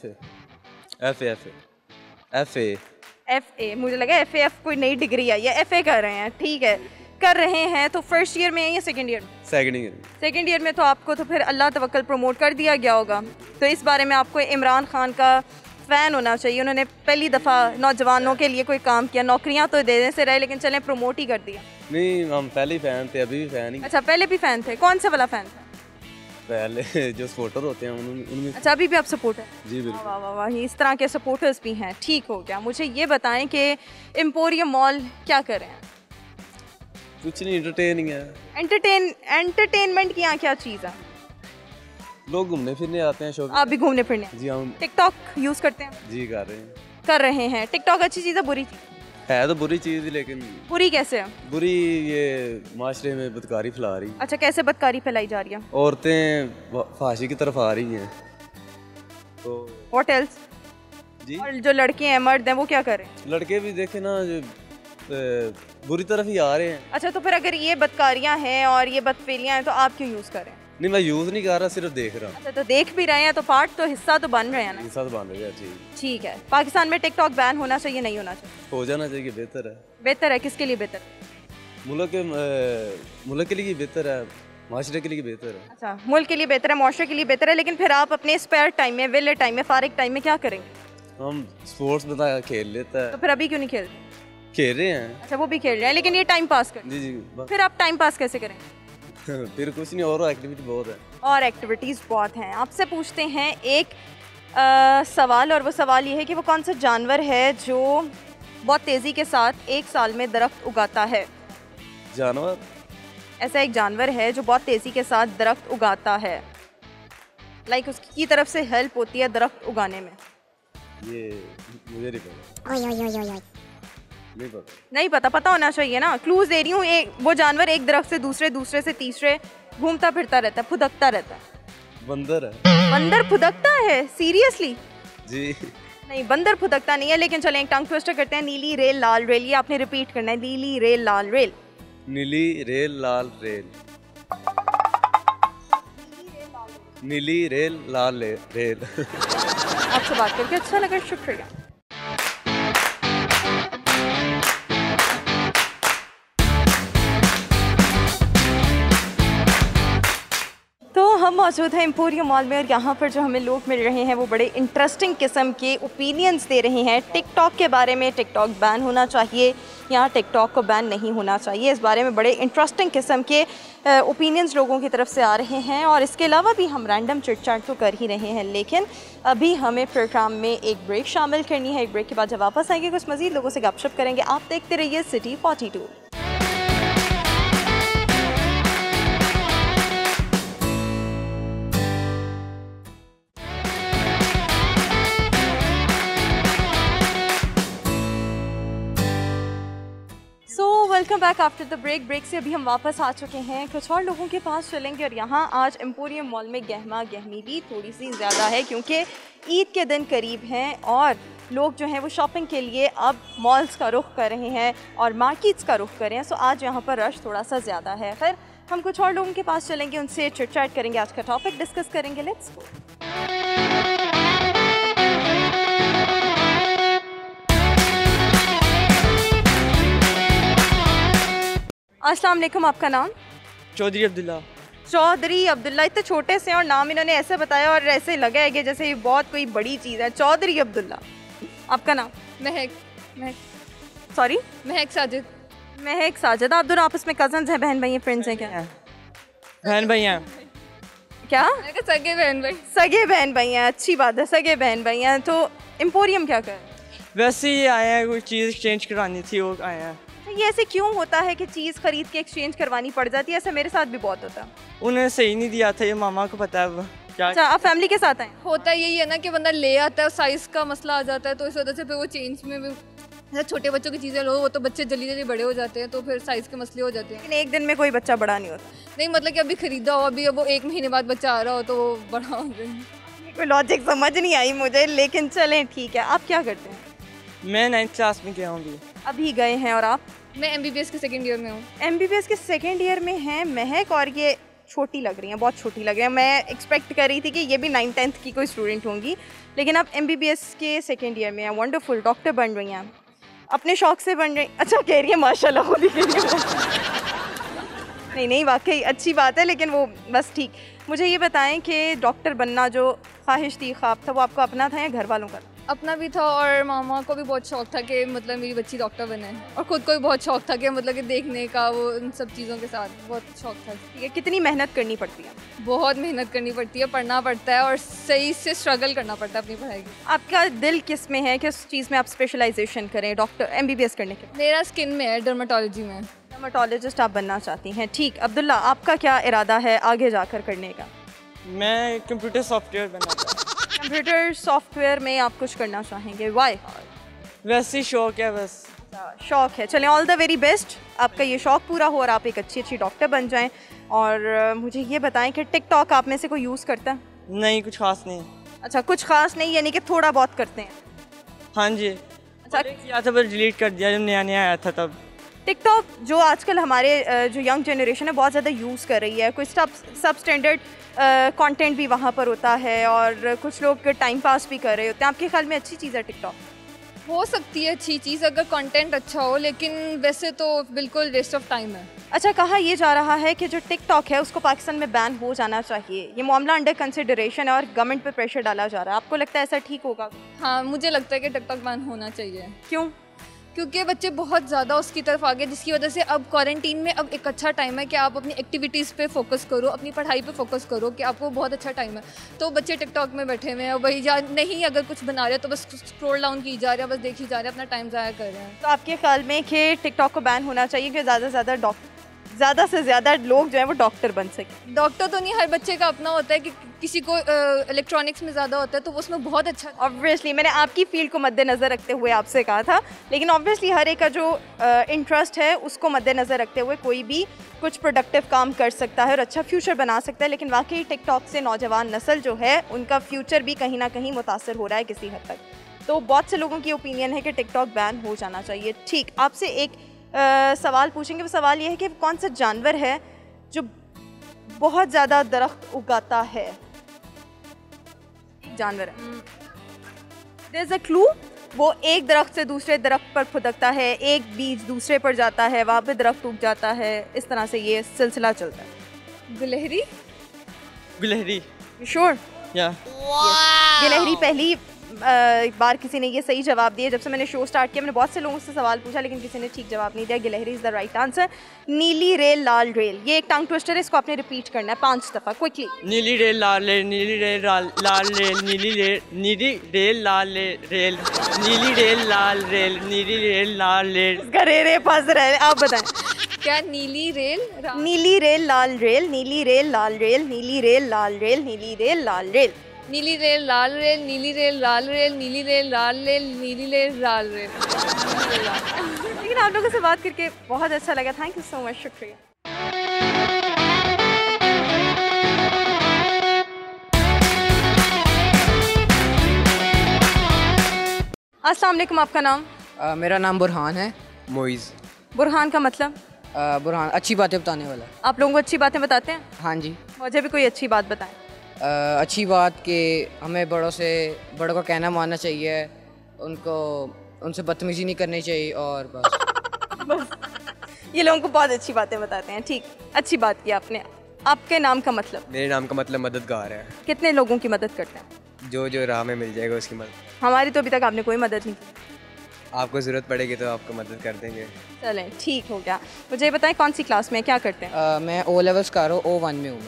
FA। मुझे लगा FAF कोई नई डिग्री आई है। FA कर रहे हैं, ठीक है। कर रहे हैं तो फर्स्ट ईयर में है या सेकंड ईयर में? Second year. सेकंड ईयर में तो आपको तो फिर अल्लाह तवक्कल प्रमोट कर दिया गया होगा। तो इस बारे में आपको इमरान खान का फ़ैन होना चाहिए। उन्होंने पहली दफ़ा नौजवानों के लिए कोई काम किया, नौकरियां तो देने से रहे लेकिन चलें प्रमोट ही कर दिया। नहीं, हम पहले ही फ़ैन थे, अभी भी फ़ैन ही। अच्छा, पहले भी फ़ैन थे? कौन सा वाला फ़ैन था? पहले जो सपोर्टर होते हैं उनमें। अच्छा, अभी भी आप सपोर्टर? जी बिल्कुल। वाह वाह वाह, इस तरह के सपोर्टर्स भी हैं। ठीक हो गया। मुझे ये बताएं कि एम्पोरियम मॉल क्या कर रहे हैं? कुछ नहीं, एंटरटेनिंग है। एंटरटेनमेंट की यहाँ क्या चीज़ है? लोग घूमने फिरने आते हैं, शॉपिंग। आप भी घूमने फिरने? जी हम। टिकटॉक यूज़ करते हैं? जी कर रहे हैं। कर रहे हैं। टिकटॉक अच्छी चीज़ है बुरी चीज़? है तो बुरी चीज़, लेकिन बुरी कैसे है? बुरी ये माशरे में बदकारी फैला रही। अच्छा, कैसे बदकारी फैलाई जा रही है? औरतें फांसी की तरफ आ रही हैं तो। What else? जी। और जो लड़के हैं, मर्द हैं, वो क्या कर रहे हैं? लड़के भी देखे ना, जो बुरी तरफ ही आ रहे हैं। अच्छा, तो फिर अगर ये बदकारियां हैं और ये बदफेलियां हैं तो आप क्यों यूज़ कर रहे हैं? नहीं, मैं यूज़ नहीं कर रहा, सिर्फ देख रहा हूँ। अच्छा, तो देख भी रहे हैं तो पार्ट तो हिस्सा तो बन रहे हैं ना। हिस्सा तो बन रहा है। जी। ठीक है। पाकिस्तान में टिकटॉक बैन होना चाहिए, नहीं होना चाहिए? हो जाना चाहिए, बेहतर है। बेहतर है? किसके लिए बेहतर? मुल्क के लिए बेहतर है। माशरे के लिए बेहतर है। अच्छा, मुल्क के लिए बेहतर है, माशरे के लिए बेहतर है, लेकिन फिर आप अपने स्पेयर टाइम में, वेले टाइम में, फारिग टाइम में क्या करेंगे? हम स्पोर्ट्स बता खेल लेता तो है। फिर अभी क्यों नहीं खेलते? खेल रहे हैं। अच्छा, वो भी खेल रहे हैं, लेकिन ये टाइम पास कर। जी जी फिर आप टाइम पास कैसे करेंगे? फिर कुछ नहीं, और एक्टिविटी बहुत है। और एक्टिविटीज़ बहुत हैं। आपसे पूछते हैं एक सवाल, और वो सवाल ये है कि वो कौन सा जानवर है जो बहुत तेज़ी के साथ एक साल में दरख्त उगाता है? जानवर? ऐसा एक जानवर है जो बहुत तेज़ी के साथ दरख्त उगाता है, लाइक उसकी तरफ से हेल्प होती है दरख्त उगाने में। ये मुझे नहीं पता। नहीं पता। नहीं पता? पता होना चाहिए ना। क्लूज दे रही हूँ, एक वो जानवर एक दरख्त से दूसरे, दूसरे से तीसरे घूमता फिरता रहता है, फुदकता रहता है। बंदर है। बंदर फुदकता है? सीरियसली? जी। नहीं, बंदर फुदकता नहीं है, लेकिन चलें एक टंग ट्विस्टर करते हैं। नीली रेल लाल रेल, ये आपने रिपीट करना है। नीली रेल लाल रेल। नीली रेल लाल रेल। नीली रेल लाल रेल। आपसे बात करके अच्छा लगा, शुक्रिया। तो हम मौजूद हैं एम्पोरियम मॉल में, और यहाँ पर जो हमें लोग मिल रहे हैं वो बड़े इंटरेस्टिंग किस्म के ओपिनियंस दे रहे हैं टिकटॉक के बारे में। टिकटॉक बैन होना चाहिए या टिकटॉक को बैन नहीं होना चाहिए, इस बारे में बड़े इंटरेस्टिंग किस्म के ओपिनियंस लोगों की तरफ से आ रहे हैं। और इसके अलावा भी हम रैंडम चिट चैट तो कर ही रहे हैं, लेकिन अभी हमें प्रोग्राम में एक ब्रेक शामिल करनी है। एक ब्रेक के बाद जब वापस आएंगे कुछ मज़ीद लोगों से गपशप करेंगे। आप देखते रहिए city 42। Welcome back after the break. Break से अभी हम वापस आ चुके हैं, कुछ और लोगों के पास चलेंगे। और यहाँ आज एम्पोरियम मॉल में गहमा गहमी भी थोड़ी सी ज़्यादा है, क्योंकि ईद के दिन करीब हैं और लोग जो हैं वो शॉपिंग के लिए अब मॉल्स का रुख कर रहे हैं और मार्केट्स का रुख कर रहे हैं। सो आज यहाँ पर रश थोड़ा सा ज़्यादा है। फिर हम कुछ और लोगों के पास चलेंगे, उनसे चिट चैट करेंगे, आज का टॉपिक डिस्कस करेंगे। Let's go. अस्सलाम वालेकुम, आपका नाम? चौधरी अब्दुल्ला। चौधरी अब्दुल्ला, इतने छोटे से और नाम इन्होंने ऐसे बताया और ऐसे लगा है कि जैसे ये बहुत कोई बड़ी चीज़ है। चौधरी अब्दुल्ला। आपका नाम? महक। सॉरी? महक साजिद। महक साजिद। आप दोनों आपस में कजन्स हैं, बहन भाई हैं, फ्रेंड्स हैं? क्या बहन भाई हैं। क्या? सगे बहन भाई। सगे बहन भाई हैं, अच्छी बात है, सगे बहन भाई हैं। तो एम्पोरियम क्या कर? वैसे ही आए हैं, कोई चीज़ एक्सचेंज करानी थी, वो आए हैं। ये ऐसे क्यों होता है कि चीज़ खरीद के एक्सचेंज करवानी पड़ जाती है? ऐसा मेरे साथ भी बहुत होता है। उन्हें सही नहीं दिया था, ये मामा को पता है क्या। अच्छा, आप फैमिली के साथ आए? होता यही है ना कि बंदा ले आता है, साइज़ का मसला आ जाता है, तो इस वजह से फिर वो चेंज में भी जैसे छोटे बच्चों की चीज़ें लो, वो तो बच्चे जल्दी जल्दी बड़े हो जाते हैं, तो फिर साइज़ के मसले हो जाते हैं। लेकिन एक दिन में कोई बच्चा बड़ा नहीं होता। नहीं, मतलब कि अभी खरीदा हो, अभी अब वो 1 महीने बाद बच्चा आ रहा हो तो वो बड़ा हो गया। कोई लॉजिक समझ नहीं आई मुझे, लेकिन चलें ठीक है। आप क्या करते हैं? मैं 9th क्लास में गया हूँ। अभी गए हैं। और आप? मैं MBBS के 2nd ईयर में हूँ। MBBS के 2nd ईयर में हैं महक, और ये छोटी लग रही हैं, बहुत छोटी लग रही हैं। मैं एक्सपेक्ट कर रही थी कि ये भी 9th-10th की कोई स्टूडेंट होंगी, लेकिन आप MBBS के 2nd ईयर में हैं। वंडरफुल, डॉक्टर बन रही हैं, अपने शौक से बन रही। अच्छा कह रही है माशाल्लाह, खुद ही कह रही है। नहीं, वाकई अच्छी बात है, लेकिन वो बस ठीक। मुझे ये बताएं कि डॉक्टर बनना जो ख्वाहिश थी, ख्वाब था, वो आपको अपना था या घर वालों का? अपना भी था, और मामा को भी बहुत शौक था कि मतलब मेरी बच्ची डॉक्टर बने, और ख़ुद को भी बहुत शौक था कि मतलब कि देखने का, वो इन सब चीज़ों के साथ बहुत शौक था। ये कितनी मेहनत करनी पड़ती है? बहुत मेहनत करनी पड़ती है, पढ़ना पड़ता है और सही से स्ट्रगल करना पड़ता है अपनी पढ़ाई की। आपका दिल किस में है, किस चीज़ में आप स्पेशलाइजेशन करें डॉक्टर MBBS करने के? मेरा स्किन में है, डर्माटोलॉजी में। डर्माटोलॉजिस्ट आप बनना चाहती हैं, ठीक। अब्दुल्ला, आपका क्या इरादा है आगे जाकर करने का? मैं कंप्यूटर सॉफ्टवेयर बनना चाहता हूँ। कंप्यूटर सॉफ्टवेयर में आप कुछ करना चाहेंगे? वाई? वैसे ही शौक है बस। शौक है, चलें ऑल द वेरी बेस्ट, आपका ये शौक पूरा हो और आप एक अच्छी डॉक्टर बन जाएं। और मुझे ये बताएं कि टिकटॉक आप में से कोई यूज़ करता है? नहीं, कुछ खास नहीं। अच्छा, कुछ खास नहीं, यानी कि थोड़ा बहुत करते हैं? हाँ जी। अच्छा किया था पर डिलीट कर दिया जब नया आया था तब। टिकटॉक जो आजकल हमारे जो यंग जनरेशन है बहुत ज़्यादा यूज़ कर रही है, कोई सब स्टैंडर्ड कंटेंट भी वहाँ पर होता है और कुछ लोग टाइम पास भी कर रहे होते हैं। आपके ख्याल में अच्छी चीज़ है टिकटॉक? हो सकती है अच्छी चीज़ अगर कंटेंट अच्छा हो, लेकिन वैसे तो बिल्कुल वेस्ट ऑफ टाइम है। अच्छा, कहा ये जा रहा है कि जो टिकटॉक है उसको पाकिस्तान में बैन हो जाना चाहिए। ये मामला अंडर कंसिडरेशन है और गवर्नमेंट पे प्रेशर डाला जा रहा है। आपको लगता है ऐसा ठीक होगा? हाँ, मुझे लगता है कि टिकटॉक बैन होना चाहिए। क्यों? क्योंकि बच्चे बहुत ज़्यादा उसकी तरफ आ गए, जिसकी वजह से अब क्वारंटीन में अब एक अच्छा टाइम है कि आप अपनी एक्टिविटीज़ पे फोकस करो, अपनी पढ़ाई पे फोकस करो, कि आपको बहुत अच्छा टाइम है। तो बच्चे टिकटॉक में बैठे हुए हैं, वही या नहीं अगर कुछ बना रहे हो तो बस स्क्रॉल डाउन की जा रहे हैं, बस देखी जा रहे हैं, अपना टाइम ज़ाया कर रहे हैं। तो आपके ख्याल में कि टिकटॉक को बैन होना चाहिए कि ज़्यादा से ज़्यादा लोग जो है वो डॉक्टर बन सकें? डॉक्टर तो नहीं, हर बच्चे का अपना होता है कि किसी को इलेक्ट्रॉनिक्स में ज़्यादा होता है तो उसमें बहुत अच्छा। ऑब्वियसली मैंने आपकी फील्ड को मद्देनज़र रखते हुए आपसे कहा था, लेकिन ऑब्वियसली हर एक का जो इंटरेस्ट है उसको मद्देनज़र रखते हुए कोई भी कुछ प्रोडक्टिव काम कर सकता है और अच्छा फ्यूचर बना सकता है। लेकिन वाकई टिकटॉक से नौजवान नस्ल जो है उनका फ्यूचर भी कहीं ना कहीं मुतासर हो रहा है किसी हद तक। तो बहुत से लोगों की ओपिनियन है कि टिकटॉक बैन हो जाना चाहिए। ठीक, आपसे एक सवाल पूछेंगे। वो सवाल ये है कि कौन सा जानवर है जो बहुत ज़्यादा दरख्त उगाता है? एक जानवर है, देयर इज़ अ क्लू। वो एक दरख्त से दूसरे दरख्त पर फुदकता है, एक बीज दूसरे पर जाता है, वहाँ पे दरख्त उग जाता है, इस तरह से ये सिलसिला चलता है। गिलहरी। श्योर? या गिलहरी पहली बार किसी ने ये सही जवाब दिया। जब से मैंने शो स्टार्ट किया मैंने बहुत से लोगों से सवाल पूछा लेकिन किसी ने ठीक जवाब नहीं दिया। गिलहरी इज़ द राइट आंसर। नीली रेल लाल रेल, ये एक टंग ट्विस्टर है, इसको आपने रिपीट करना है 5 दफ़ा क्विकली। नीली रेल लाल रेल, नीली रेल लाल रेल, नीली रेल लाल रेल, नीली रेल लाल रेल, नीली रेल लाल रेल। रे फंस रहा है, आप बताएं। क्या? नीली रेल लाल रेल, नीली रेल लाल रेल, नीली रेल लाल रेल, नीली रेल लाल रेल, नीली रेल लाल रेल, नीली रेल लाल रेल, नीली रेल लाल रेल, नीली रेल लाल रेल। लेकिन आप लोगों से बात करके बहुत अच्छा लगा। थैंक यू सो मच, शुक्रिया। अस्सलाम वालेकुम, आपका नाम? मेरा नाम बुरहान है। मोइज़। बुरहान का मतलब? बुरहान अच्छी बातें बताने वाला। आप लोगों को अच्छी बातें बताते हैं? हाँ जी। मुझे भी कोई अच्छी बात बताएं। अच्छी बात कि हमें बड़ों का कहना मानना चाहिए, उनसे बदतमीजी नहीं करनी चाहिए और बस। ये लोगों को बहुत अच्छी बातें बताते हैं। ठीक, अच्छी बात की आपने। आपके नाम का मतलब? मेरे नाम का मतलब मददगार है। कितने लोगों की मदद करते हैं? जो राह में मिल जाएगा उसकी मदद। हमारी तो अभी तक आपने कोई मदद नहीं की। आपको ज़रूरत पड़ेगी तो आपको मदद कर देंगे। चलें, ठीक हो गया। मुझे बताएं कौन सी क्लास में क्या करते हैं? मैं O लेवल्स कर रहा हूँ, O1 में हूँ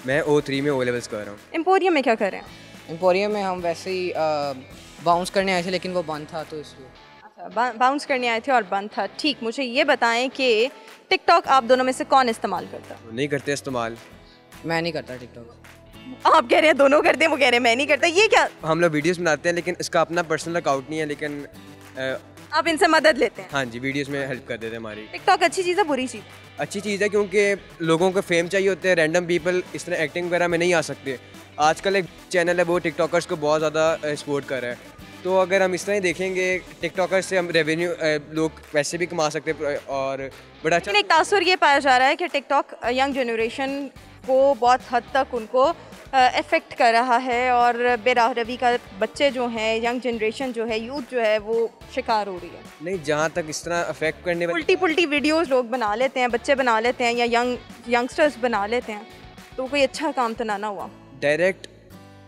मैं O3 में O लेवल्स कर रहा हूँ। एम्पोरियम में क्या कर रहे हैं? एम्पोरियम में हम वैसे ही बाउंस करने आए थे लेकिन वो बंद था तो इसलिए। अच्छा, बाउंस करने आए थे और बंद था। ठीक, मुझे ये बताएं कि टिकटॉक आप दोनों में से कौन इस्तेमाल करता है? नहीं करते इस्तेमाल। मैं नहीं करता टिकटॉक। आप कह रहे हैं दोनों करते हैं, वो कह रहे हैं मैं नहीं करता। ये क्या? हम लोग वीडियोस बनाते हैं लेकिन इसका अपना पर्सनल अकाउंट नहीं है, लेकिन आप इनसे मदद लेते हैं? हाँ जी, वीडियोस में हेल्प कर देते हैं हमारी। टिकटॉक अच्छी चीज़ है बुरी चीज़? अच्छी चीज़ है क्योंकि लोगों को फेम चाहिए होते हैं, रैंडम पीपल इस तरह एक्टिंग वगैरह में नहीं आ सकते। आजकल एक चैनल है वो टिकटॉकर्स को बहुत ज़्यादा सपोर्ट कर रहा है, तो अगर हम इस तरह ही देखेंगे टिकटॉकर्स से हम रेवेन्यू लोग पैसे भी कमा सकते हैं और बड़ा अच्छा। एक तासुर ये पाया जा रहा है कि टिकटॉक यंग जनरेशन को बहुत हद तक उनको इफ़ेक्ट कर रहा है और बेराहरवी का बच्चे जो हैं, यंग जनरेशन जो है, यूथ जो है वो शिकार हो रही है। नहीं, जहाँ तक इस तरह अफेक्ट करने उल्टी पुल्टी वीडियोस लोग बना लेते हैं, बच्चे बना लेते हैं या यंगस्टर्स बना लेते हैं, तो कोई अच्छा काम तो ना हुआ। डायरेक्ट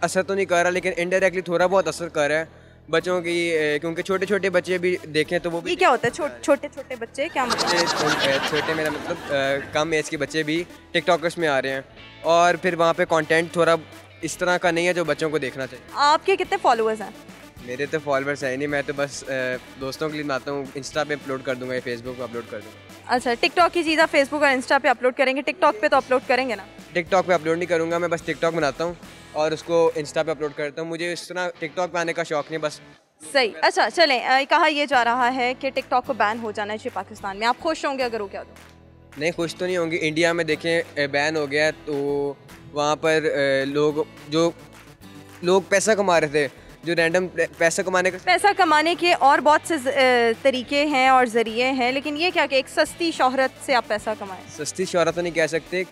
असर तो नहीं कर रहा लेकिन इनडायरेक्टली थोड़ा बहुत असर कर रहा है बच्चों की, क्योंकि छोटे छोटे बच्चे भी देखें तो वो भी। ये क्या होता है छोटे छोटे बच्चे? क्या मतलब? छोटे मेरा मतलब कम एज के बच्चे भी टिकटॉकर्स में आ रहे हैं और फिर वहाँ पे कंटेंट थोड़ा इस तरह का नहीं है जो बच्चों को देखना चाहिए। आपके कितने फॉलोअर्स हैं? मेरे तो फॉलोअर्स है नहीं, मैं तो बस दोस्तों के लिए बनाता हूँ। इंस्टा पे अपलोड कर दूँगा या फेसबुक पे अपलोड कर दूँगा। अच्छा, टिकटॉक की चीज़ आप फेसबुक और इंस्टा पे अपलोड करेंगे, टिकटॉक पे तो अपलोड करेंगे ना? टिकटॉक पे अपलोड नहीं करूँगा, मैं बस टिकटॉक बनाता हूँ और उसको इंस्टा पे अपलोड करता हूँ। मुझे इस तरह टिकटॉक पे आने का शौक नहीं, बस। सही। अच्छा चलें, कहा यह जा रहा है कि टिकटॉक को बैन हो जाना चाहिए पाकिस्तान में। आप खुश होंगे अगर हो गया तो? नहीं, खुश तो नहीं होंगे। इंडिया में देखें बैन हो गया तो वहाँ पर लोग पैसा कमा रहे थे, जो रैंडम पैसा कमाने के और बहुत से तरीके हैं और ज़रिए हैं, लेकिन ये क्या कि एक सस्ती शोहरत से आप पैसा कमाएं? सस्ती शोहरत तो नहीं कह सकते,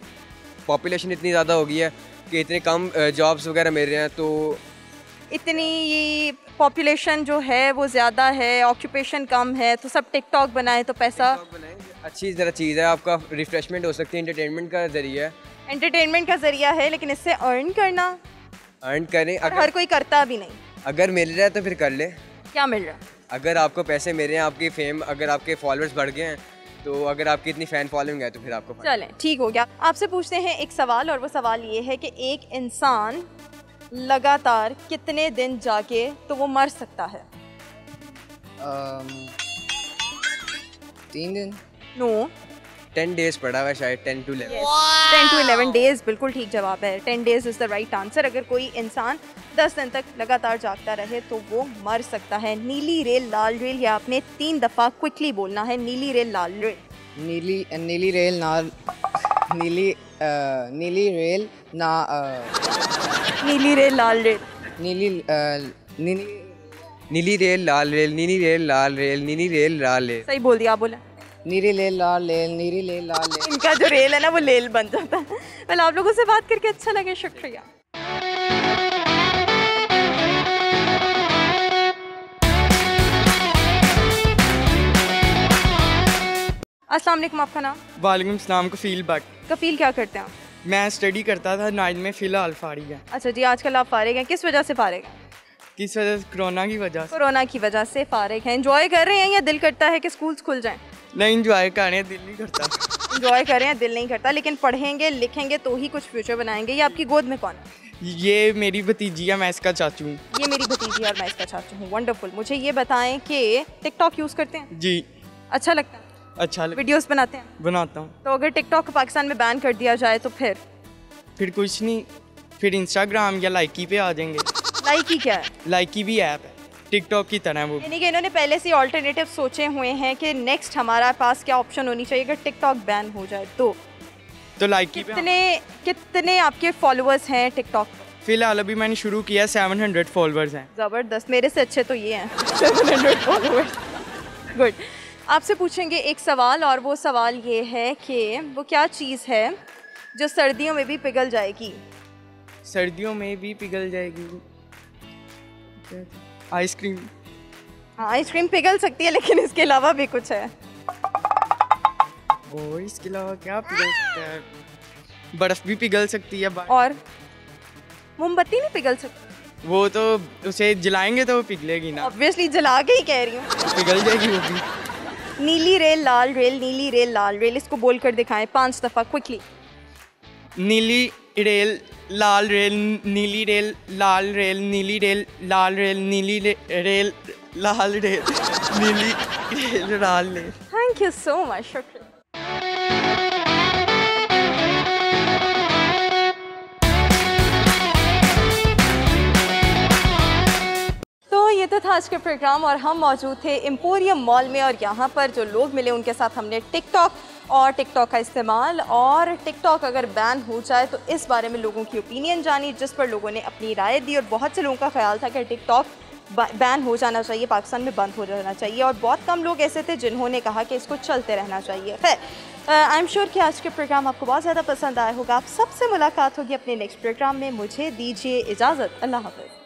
पॉपुलेशन इतनी ज़्यादा हो गई है कि इतने कम जॉब्स वगैरह मिल रहे हैं, तो इतनी ये पॉपुलेशन जो है वो ज़्यादा है, ऑक्यूपेशन कम है, तो सब टिकटॉक बनाए तो पैसा अच्छी तरह चीज़ है, आपका रिफ्रेशमेंट हो सकती है, एंटरटेनमेंट का ज़रिया है। एंटरटेनमेंट का ज़रिया है, लेकिन इससे अर्न करना, अर्न करें, अगर हर कोई करता भी नहीं। अगर मिल रहा है तो फिर कर ले। क्या मिल रहा है? अगर आपको पैसे मिल रहे हैं, आपकी फेम, अगर आपके फॉलोअर्स बढ़ गए हैं, तो अगर आपकी इतनी फ़ैन फॉलोइंग है तो फिर आपको चलें, ठीक हो गया। आपसे पूछते हैं एक सवाल, और वो सवाल ये है कि एक इंसान लगातार कितने दिन जाके तो वो मर सकता है? 3 दिन। नो, 10 डेज पड़ा हुआ है शायद, 10 to 11। 10 to 11 डेज बिल्कुल ठीक जवाब है। 10 days is the right answer. अगर कोई इंसान 10 दिन तक लगातार जागता रहे तो वो मर सकता है। नीली रेल लाल रेल, या आपने 3 दफ़ा क्विकली बोलना है। नीली रेल लाल रेल। नीली रेल लाल रेल नीली रेल लाल रेल, नीली रेल लाल रेल। सही बोल दिया, आप बोला। नीली रेल लाल रेल। इनका जो रेल है ना वो लेल बन जाता है। वेल, आप लोगों से बात करके अच्छा लगे, शुक्रिया। अस्सलाम वालेकुम, आपका नाम? वालेकुम सलाम। कफील भट्ट। कफील, क्या करते हैं आप? मैं स्टडी करता था नाइट में, फ़िलहाल फारिग है। अच्छा जी, आजकल आप फारिग हैं, किस वजह से फारिग हैं? किस वजह से? कोरोना की वजह से। कोरोना की वजह से फारिग हैं। एंजॉय कर रहे हैं या दिल करता है कि स्कूल्स खुल जाएं? नहीं, एंजॉय कर रहे हैं, दिल नहीं करता। एंजॉय कर रहे हैं, दिल नहीं करता, लेकिन पढ़ेंगे लिखेंगे तो ही कुछ फ्यूचर बनाएंगे। ये आपकी गोद में कौन है? ये मेरी भतीजी है, मैं इसका चाचू हूँ। ये मेरी भतीजी और मैं इसका चाचू हूँ। वंडरफुल। मुझे ये बताएं कि टिकटॉक यूज़ करते हैं? जी। अच्छा लगता है? अच्छा वीडियोस बनाते हैं? बनाता हूँ। तो अगर टिकटॉक पाकिस्तान में बैन कर दिया जाए तो फिर कुछ नहीं, फिर इंस्टाग्राम या लाइकी पे आ जाएंगे। लाइकी क्या है? लाइकी भी ऐप है, टिकटॉक की तरह वो। यानी कि इन्होंने पहले से ऑल्टरनेटिव सोचे हुए हैं कि नेक्स्ट हमारा पास क्या ऑप्शन होनी चाहिए अगर टिकटॉक बैन हो जाए तो लाइकी पे। कितने आपके फॉलोअर्स हैं टिकटॉक पर? फिलहाल अभी मैंने शुरू किया, 700 फॉलोअर्स हैं। ज़बरदस्त, मेरे से अच्छे तो ये हैं। 700 फॉलोअर्स। गुड। आपसे पूछेंगे एक सवाल, और वो सवाल ये है कि वो क्या चीज़ है जो सर्दियों में भी पिघल जाएगी? सर्दियों में भी पिघल जाएगी? आइसक्रीम। हाँ, आइसक्रीम पिघल सकती है, लेकिन इसके अलावा भी कुछ है। और इसके अलावा क्या पिघल सकता है? बर्फ़ भी पिघल सकती है। और मोमबत्ती नहीं पिघल सकती? वो तो उसे जलाएंगे तो वो पिघलेगी ना। ऑब्वियसली जला के ही कह रही हूँ। पिघल जाएगी वो भी। नीली रेल लाल रेल, नीली रेल लाल रेल, इसको बोल कर दिखाएं 5 दफ़ा क्विकली। नीली रेल लाल रेल, नीली रेल लाल रेल, नीली रेल लाल रेल, नीली रेल लाल रेल, नीली रेल लाल रेल। थैंक यू सो मच, शुक्रिया। ये तो था आज के प्रोग्राम, और हम मौजूद थे एम्पोरियम मॉल में, और यहाँ पर जो लोग मिले उनके साथ हमने टिकटॉक और टिकटॉक का इस्तेमाल और टिकटॉक अगर बैन हो जाए तो इस बारे में लोगों की ओपिनियन जानी, जिस पर लोगों ने अपनी राय दी। और बहुत से लोगों का ख्याल था कि टिकटॉक बैन हो जाना चाहिए, पाकिस्तान में बंद हो जाना चाहिए, और बहुत कम लोग ऐसे थे जिन्होंने कहा कि इसको चलते रहना चाहिए। खैर, आई एम श्योर कि आज के प्रोग्राम आपको बहुत ज़्यादा पसंद आया होगा। आप सबसे मुलाकात होगी अपने नेक्स्ट प्रोग्राम में। मुझे दीजिए इजाज़त। अल्लाह हाफ़िज़।